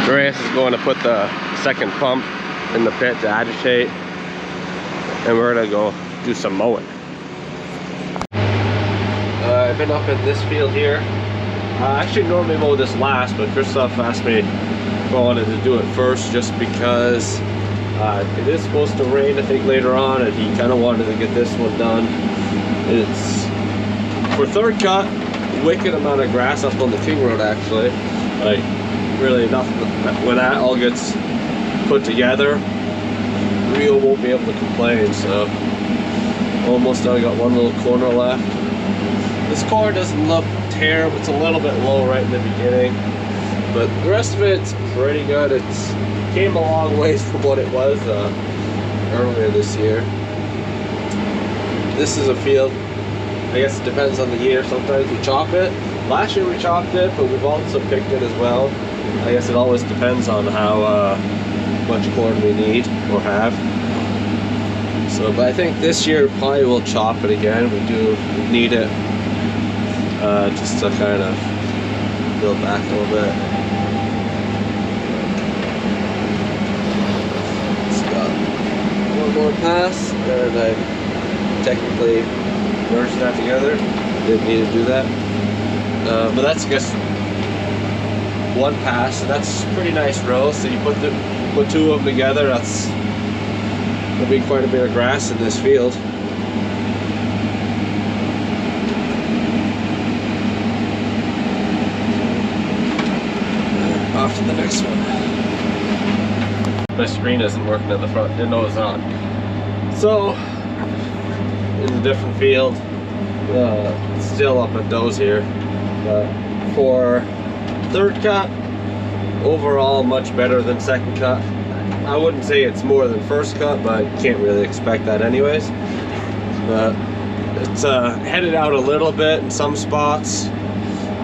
Reyes is going to put the second pump in the pit to agitate, and we're gonna go do some mowing. I've been up in this field here. I actually normally mow this last, but Christoph asked me if I wanted to do it first just because it is supposed to rain, I think, later on, and he kind of wanted to get this one done. It's for third cut, wicked amount of grass up on the King Road actually. Like really enough when that all gets put together, Rio won't be able to complain. So almost I got one little corner left. This corner doesn't look terrible, it's a little bit low right in the beginning, but the rest of it's pretty good. It's came a long ways from what it was earlier this year. This is a field, I guess it depends on the year. Sometimes we chop it. Last year we chopped it, but we've also picked it as well. I guess it always depends on how much corn we need or have. So, but I think this year probably we'll chop it again. We do need it just to kind of build back a little bit. It's got one more pass, and I technically merged that together. Didn't need to do that. But that's just one pass, and that's pretty nice row. So you put two of them together, that's gonna be quite a bit of grass in this field. Off to the next one. My screen isn't working at the front, didn't know it was on. So, in a different field, still up at those here. But for third cut, overall much better than second cut. I wouldn't say it's more than first cut, but you can't really expect that anyways. But it's headed out a little bit in some spots.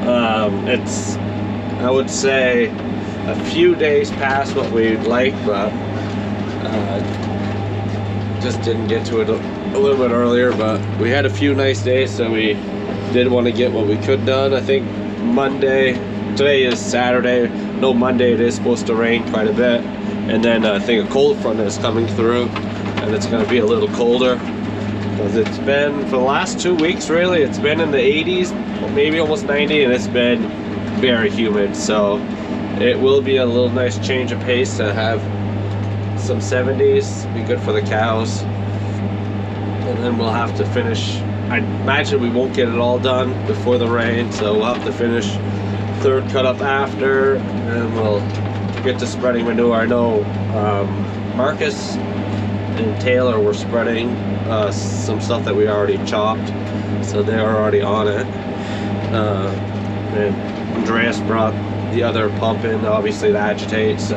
It's, I would say, a few days past what we'd like, but just didn't get to it a little bit earlier. But we had a few nice days, so we did want to get what we could done. I think Monday, today is Saturday, no, Monday it is supposed to rain quite a bit, and then I think a cold front is coming through, and it's going to be a little colder because it's been, for the last 2 weeks really, it's been in the 80s, maybe almost 90, and it's been very humid. So it will be a little nice change of pace to have some 70s, be good for the cows. And then we'll have to finish, I imagine we won't get it all done before the rain, so we'll have to finish third cut up after, and we'll get to spreading manure. I know Marcus and Taylor were spreading some stuff that we already chopped, so they are already on it. And Andreas brought the other pump in, obviously, to agitate. So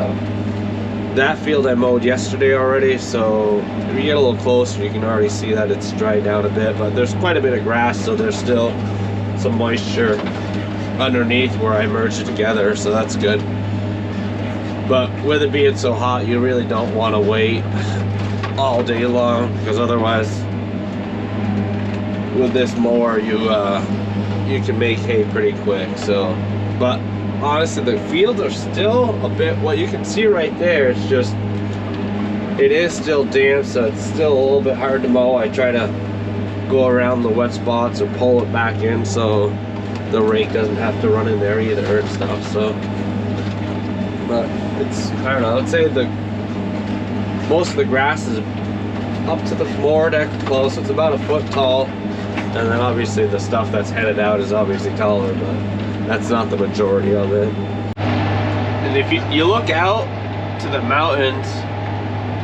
that field I mowed yesterday already, so if you get a little closer you can already see that it's dried down a bit, but there's quite a bit of grass, so there's still some moisture underneath where I merged it together, so that's good. But with it being so hot, you really don't want to wait all day long, because otherwise with this mower you can make hay pretty quick. So, but honestly the fields are still a bit, what you can see right there, it's just, it is still damp, so it's still a little bit hard to mow. I try to go around the wet spots or pull it back in so the rake doesn't have to run in there either and stuff. So, but it's, I don't know, I would say most of the grass is up to the floor deck close. It's about a foot tall, and then obviously the stuff that's headed out is obviously taller, but that's not the majority of it. And if you look out to the mountains,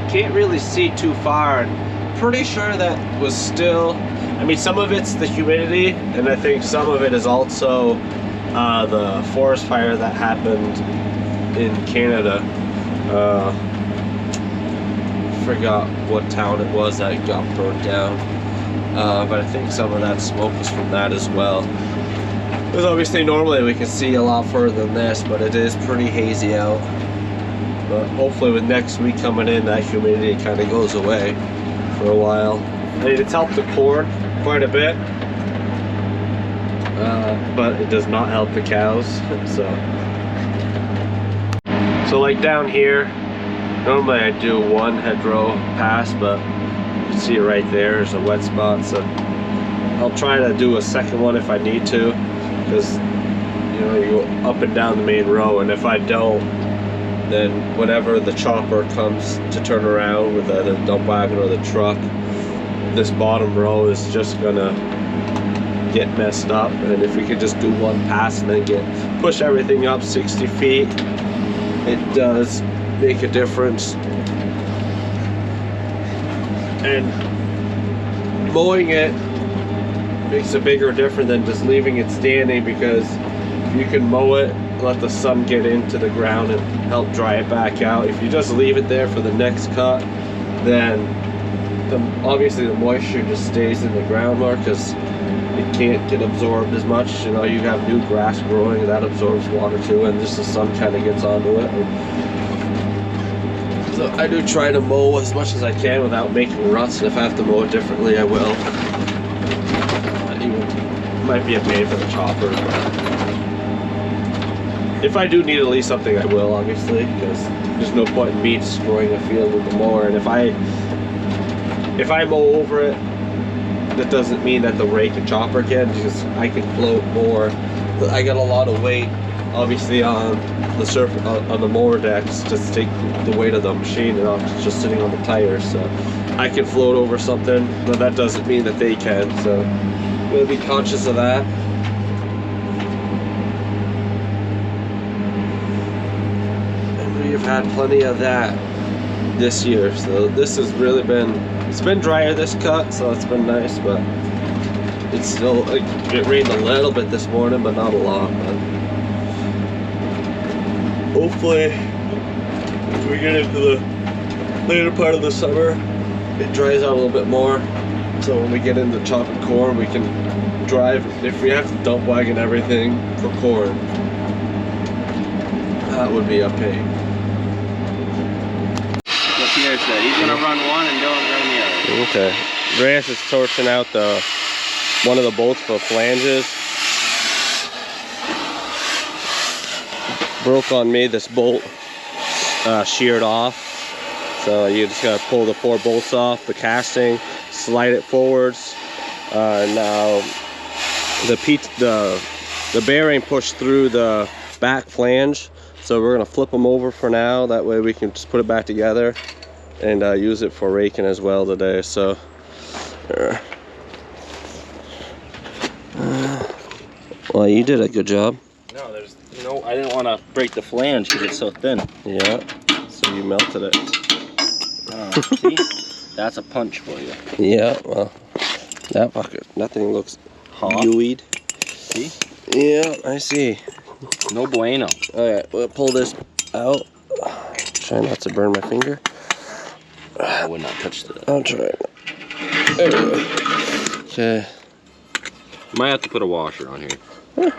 you can't really see too far, and pretty sure that was still, I mean, some of it's the humidity, and I think some of it is also the forest fire that happened in Canada. Forgot what town it was that got burned down, but I think some of that smoke was from that as well. Because obviously normally we can see a lot further than this, but it is pretty hazy out. But hopefully with next week coming in, that humidity kind of goes away for a while. I mean, it's helped the corn quite a bit, but it does not help the cows. So like down here, normally I do one hedgerow pass, but you can see it right there is a wet spot. So I'll try to do a second one if I need to, because you know, you go up and down the main row, and if I don't, then whenever the chopper comes to turn around with either the dump wagon or the truck, this bottom row is just gonna get messed up. And if we could just do one pass and then push everything up 60 feet, it does make a difference. And mowing it makes a bigger difference than just leaving it standing, because you can mow it, let the sun get into the ground and help dry it back out. If you just leave it there for the next cut, then obviously the moisture just stays in the ground more, because it can't get absorbed as much. You know, you have new grass growing, that absorbs water too, and just the sun kind of gets onto it. So I do try to mow as much as I can without making ruts, and if I have to mow it differently, I will. It might be a pain for the chopper, but if I do need to leave something, I will, obviously, because there's no point in me destroying a field with the mower. And if I mow over it, that doesn't mean that the rake and chopper can, because I can float more. I got a lot of weight, obviously, on the surface, on the mower decks, just take the weight of the machine and not just sitting on the tires. So I can float over something, but that doesn't mean that they can. So I'm gonna be conscious of that. We've had plenty of that this year, so this has really been, it's been drier this cut, so it's been nice, but it's still, like, it rained a little bit this morning, but not a lot. But hopefully if we get into the later part of the summer, it dries out a little bit more, so when we get into chopping corn, we can drive. If we have to dump wagon everything for corn, that would be a pain. Pierre said he's gonna run one and Dylan's running the other. Okay. Reyes is torching out one of the bolts for flanges. Broke on me. This bolt sheared off. So you just gotta pull the 4 bolts off the casting, slide it forwards. Now the bearing pushed through the back flange. So we're gonna flip them over for now. That way we can just put it back together and use it for raking as well today. So well, you did a good job. No, there's, you know, I didn't want to break the flange because it's so thin. Yeah, so you melted it. See? That's a punch for you. Yeah, well, that bucket, nothing looks gooeyed. See? Yeah, I see. No bueno. Alright, we'll pull this out. Try not to burn my finger. I would not touch that. I'll try. There we go. Okay. Might have to put a washer on here. Huh,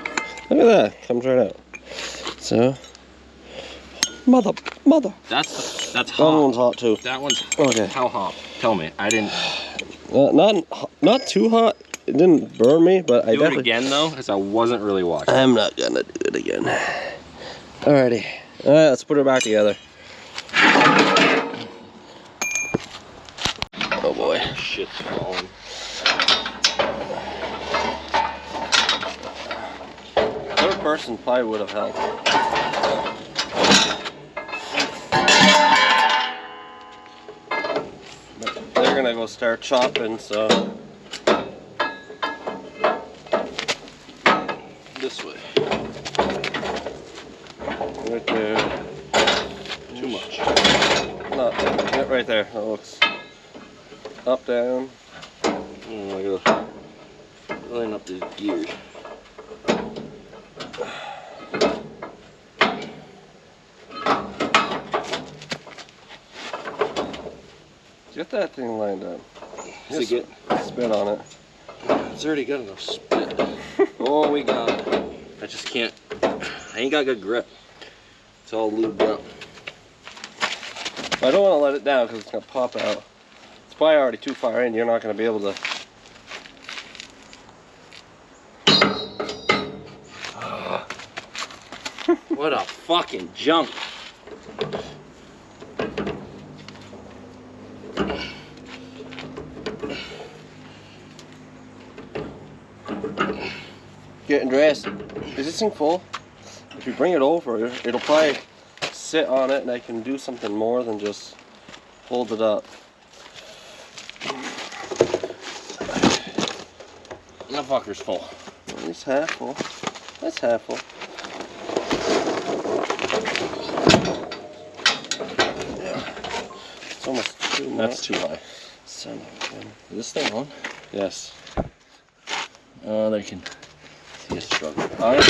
look at that. Comes right out. So, mother. That's hot. That one's hot too. That one's okay. How hot? Tell me. I didn't. Not too hot. It didn't burn me, but I definitely. Do it again though, because I wasn't really watching. I'm not gonna do it again. Alrighty. Alright, let's put her back together. Oh boy. Shit's falling. Third person probably would have helped. But they're gonna go start chopping, so this way. Right there. Too much. No, right there. That looks up, down. I gotta line up these gears. Get that thing lined up. Just get spit on it. It's already got enough spit. Oh, we got it. I just can't. I ain't got good grip. It's all lubed up. I don't want to let it down because it's going to pop out. It's probably already too far in. You're not going to be able to. What a fucking jump. Getting dressed. Is this thing full? If you bring it over, it'll probably sit on it and I can do something more than just hold it up. That fucker's full. It's half full. That's half full. Yeah. It's almost too much. That's too high. Son of a gun. Is this thing on? Yes. Oh, they can see a struggle. All right.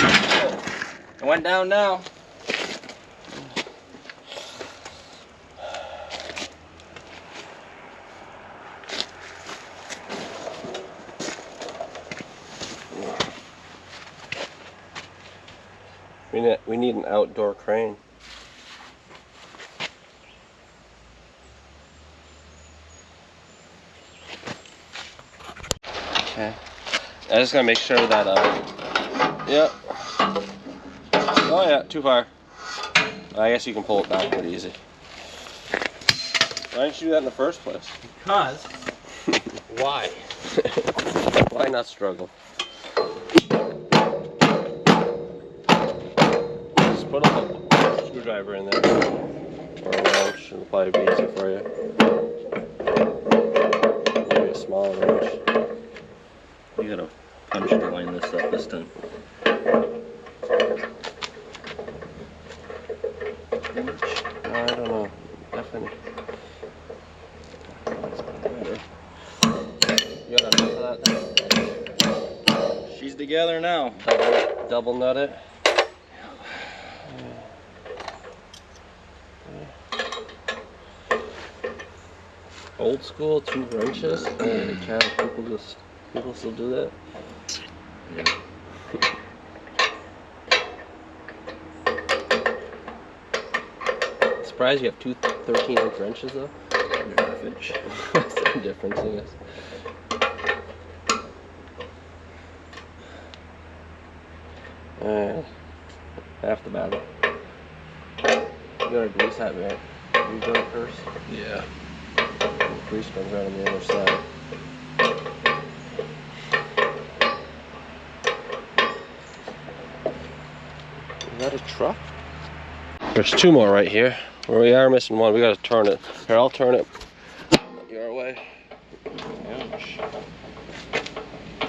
It went down now. We need an outdoor crane. Okay. I just gotta make sure that yeah. Oh yeah, too far. I guess you can pull it back pretty easy. Why didn't you do that in the first place? Because. Why? Why not struggle? Just put a screwdriver in there. Or a wrench, it'll probably be easy for you. Maybe a smaller wrench. You gotta punch to line this up this time. I don't know. Definitely. You got enough of that? She's together now. Double nut it. Old school, 2 wrenches. Holy cow, people still do that. Yeah. Surprised you have 2 13-inch wrenches though. Half inch. That's the difference, I guess. Half the battle. You gotta grease that, right? You do it first. Yeah. The grease comes right on the other side. Is that a truck? There's 2 more right here. Where we are missing 1. We gotta turn it. Here, I'll turn it your way. Ouch.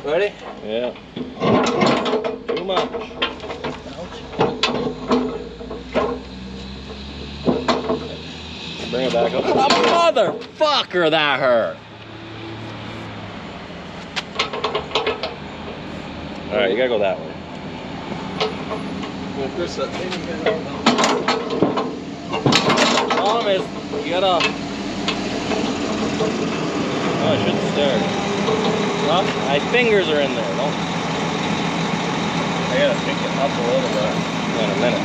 Ready? Yeah. Too much. Bring it back up. Motherfucker, that hurt. Alright, you gotta go that way. Problem is, you gotta. Oh, I shouldn't start. Well, my fingers are in there, no? I gotta pick it up a little bit. In a minute.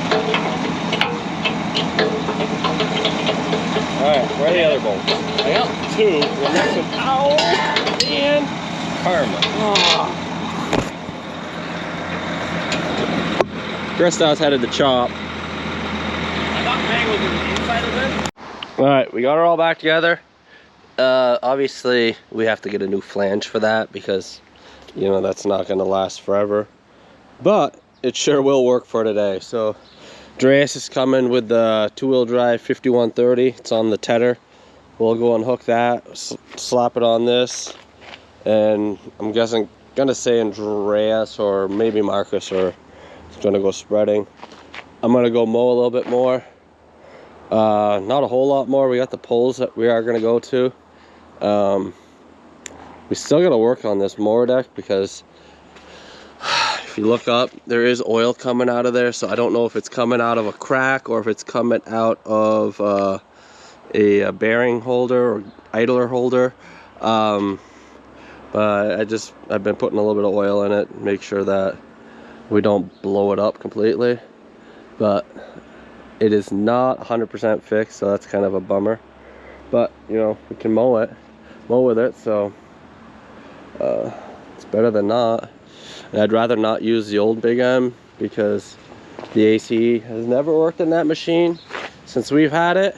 Alright, where are the other bolts? I got 2. We're missing. Ow! Man! Karma. Christop's headed to chop. I thought Meg was in the inside of it. Alright, we got it all back together. Obviously, we have to get a new flange for that because, you know, that's not going to last forever. But it sure will work for today. So, Dreas is coming with the 2-wheel drive 5130. It's on the tedder. We'll go and hook that, slap it on this, and I'm guessing, gonna say Andreas or maybe Marcus or gonna go spreading. I'm gonna go mow a little bit more. Not a whole lot more. We got the poles that we are gonna go to. We still gotta work on this mower deck because if you look up, there is oil coming out of there. So I don't know if it's coming out of a crack or if it's coming out of a bearing holder or idler holder. But I've been putting a little bit of oil in it, make sure that we don't blow it up completely. But it is not 100% fixed, so that's kind of a bummer. But you know, we can mow with it, so it's better than not. And I'd rather not use the old Big M because the AC has never worked in that machine. since we've had it,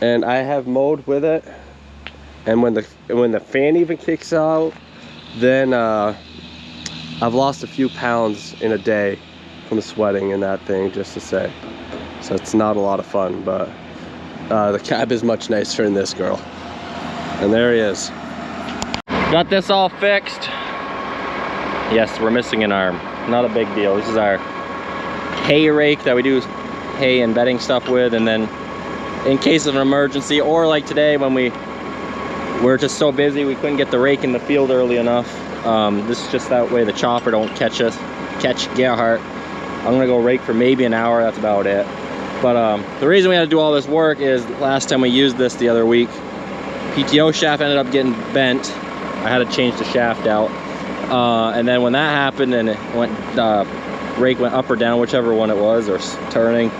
and I have mowed with it, and when the fan even kicks out, then I've lost a few pounds in a day from sweating in that thing, just to say. So it's not a lot of fun, but the cab is much nicer in this girl. And there he is. Got this all fixed. Yes, we're missing an arm. Not a big deal. This is our hay rake that we do hay and bedding stuff with, and then in case of an emergency, or like today when we're just so busy we couldn't get the rake in the field early enough. This is just that way the chopper don't catch Gerhardt. I'm gonna go rake for maybe an hour, that's about it. But the reason we had to do all this work is last time we used this the other week, PTO shaft ended up getting bent. I had to change the shaft out. And then when that happened and it went, rake went up or down, whichever one it was, or turning,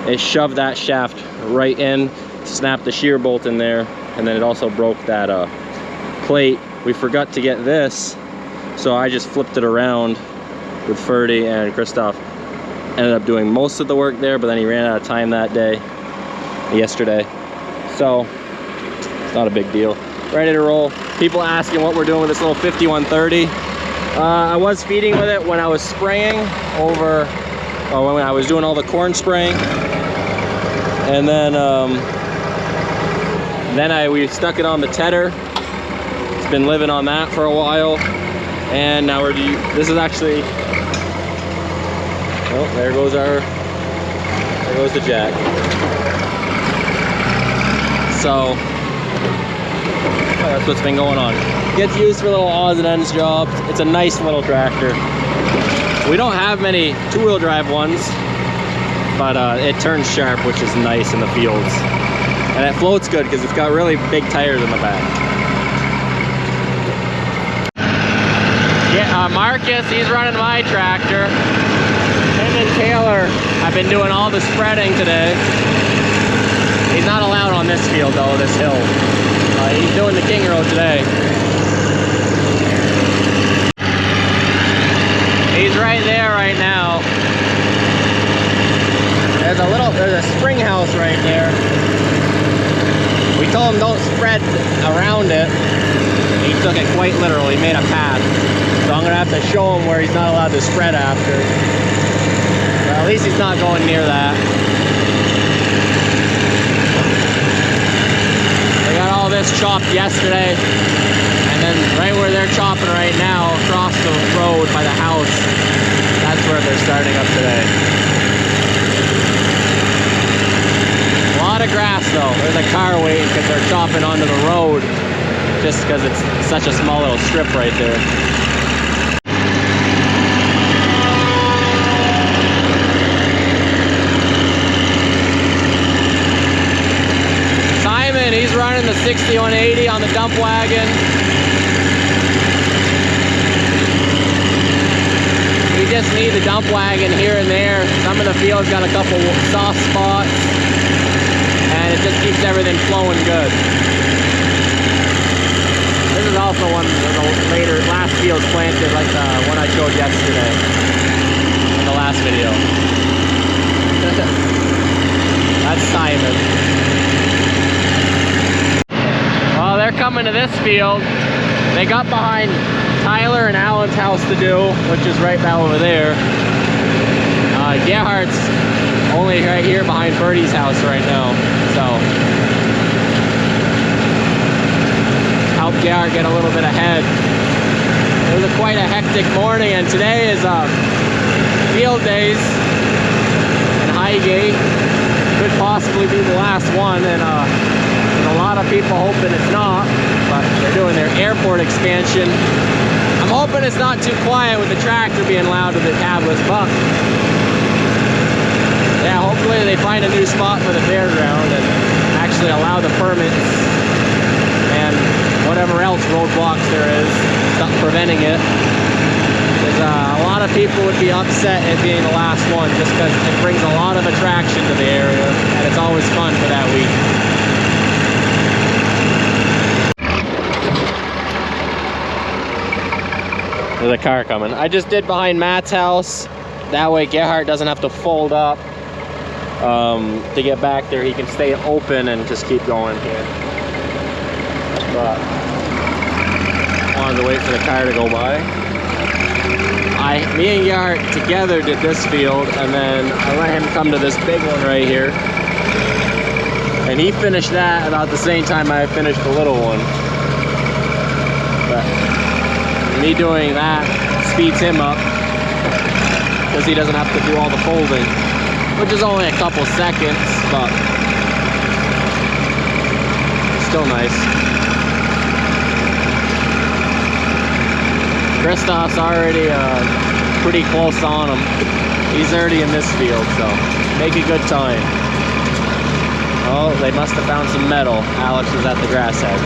it shoved that shaft right in, snapped the shear bolt in there, and then it also broke that plate. We forgot to get this, so I just flipped it around with Ferdy, and Christoph ended up doing most of the work there, but then he ran out of time that day, yesterday. So it's not a big deal. Ready to roll. People asking what we're doing with this little 5130. I was feeding with it when I was spraying over, or when I was doing all the corn spraying, and then we stuck it on the tedder. It's been living on that for a while, and now this is actually, oh, there goes the jack. So that's what's been going on. Gets used for little odds and ends jobs. It's a nice little tractor. We don't have many two-wheel drive ones, but it turns sharp, which is nice in the fields. And it floats good because it's got really big tires in the back. Yeah, Marcus, he's running my tractor. Him and Taylor have been doing all the spreading today. He's not allowed on this field though, this hill. He's doing the King Road today. He's right there right now. There's a spring house right there. We told him don't spread around it. He took it quite literally, made a path. So I'm gonna have to show him where he's not allowed to spread after. Well, at least he's not going near that. They got all this chopped yesterday, and then right where they're chopping right now, across the road by the house, that's where they're starting up today. A lot of grass though. There's a car waiting because they're chopping onto the road, just because it's such a small little strip right there. He's running the 6180 on the dump wagon. We just need the dump wagon here and there. Some of the fields got a couple soft spots, and it just keeps everything flowing good. This is also one of the last fields planted, like the one I showed yesterday in the last video. That's Simon. Well, they're coming to this field. They got behind Tyler and Alan's house to do, which is right now over there. Gerhardt's only right here behind Ferdy's house right now. So, help Gerhardt get a little bit ahead. It was quite a hectic morning, and today is field days in Highgate. Could possibly be the last one, and a lot of people hoping it's not, but they're doing their airport expansion. I'm hoping it's not too quiet with the tractor being loud with the cabless buck. Yeah, hopefully they find a new spot for the fairground and actually allow the permits and whatever else roadblocks there is, stop preventing it. Because a lot of people would be upset at being the last one, just because it brings a lot of attraction to the area, and it's always fun for that week. There's a car coming. I just did behind Matt's house. That way Gerhardt doesn't have to fold up to get back there. He can stay open and just keep going here. But wanted to wait for the car to go by. Me and Yart together did this field, and then I let him come to this big one right here. And he finished that about the same time I finished the little one. But me doing that speeds him up because he doesn't have to do all the folding, which is only a couple seconds, but still nice. Christoph's already pretty close on him. He's already in this field, so make a good time. Oh, they must have found some metal. Alex was at the grass head.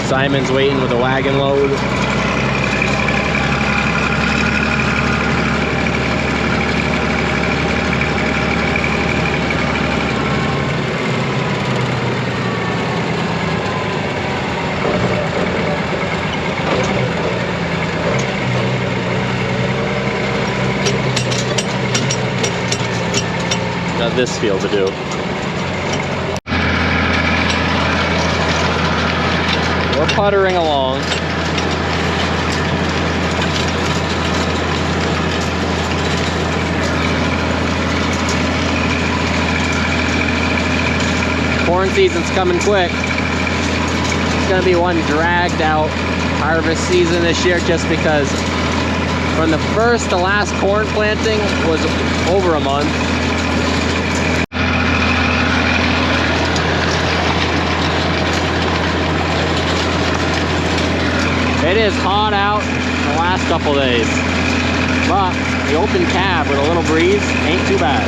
Simon's waiting with a wagon load. Got this field to do. We're puttering along. Corn season's coming quick. It's gonna be one dragged out harvest season this year, just because from the first to last corn planting was over a month. It is hot out the last couple days, but the open cab with a little breeze ain't too bad.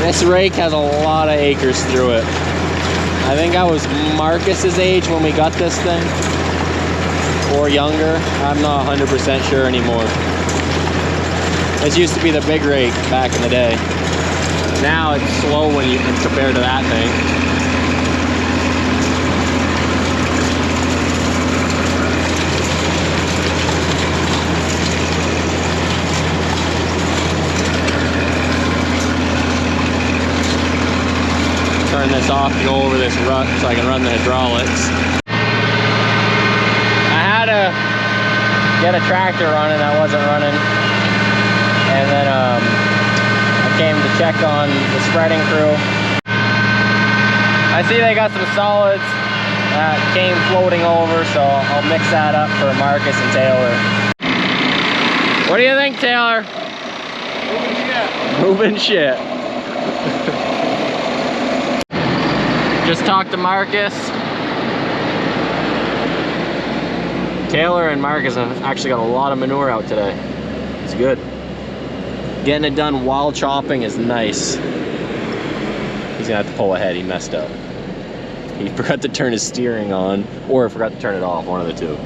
This rake has a lot of acres through it. I think I was Marcus's age when we got this thing, or younger. I'm not 100% sure anymore. This used to be the big rake back in the day. Now it's slow when you compare to that thing. Turn this off to go over this rut so I can run the hydraulics. I had to get a tractor running that wasn't running. And then I came to check on the spreading crew. I see they got some solids that came floating over, so I'll mix that up for Marcus and Taylor. What do you think, Taylor? Moving shit. Just talked to Marcus. Taylor and Marcus have actually got a lot of manure out today. It's good. Getting it done while chopping is nice. He's gonna have to pull ahead, he messed up. He forgot to turn his steering on, or forgot to turn it off, one of the two.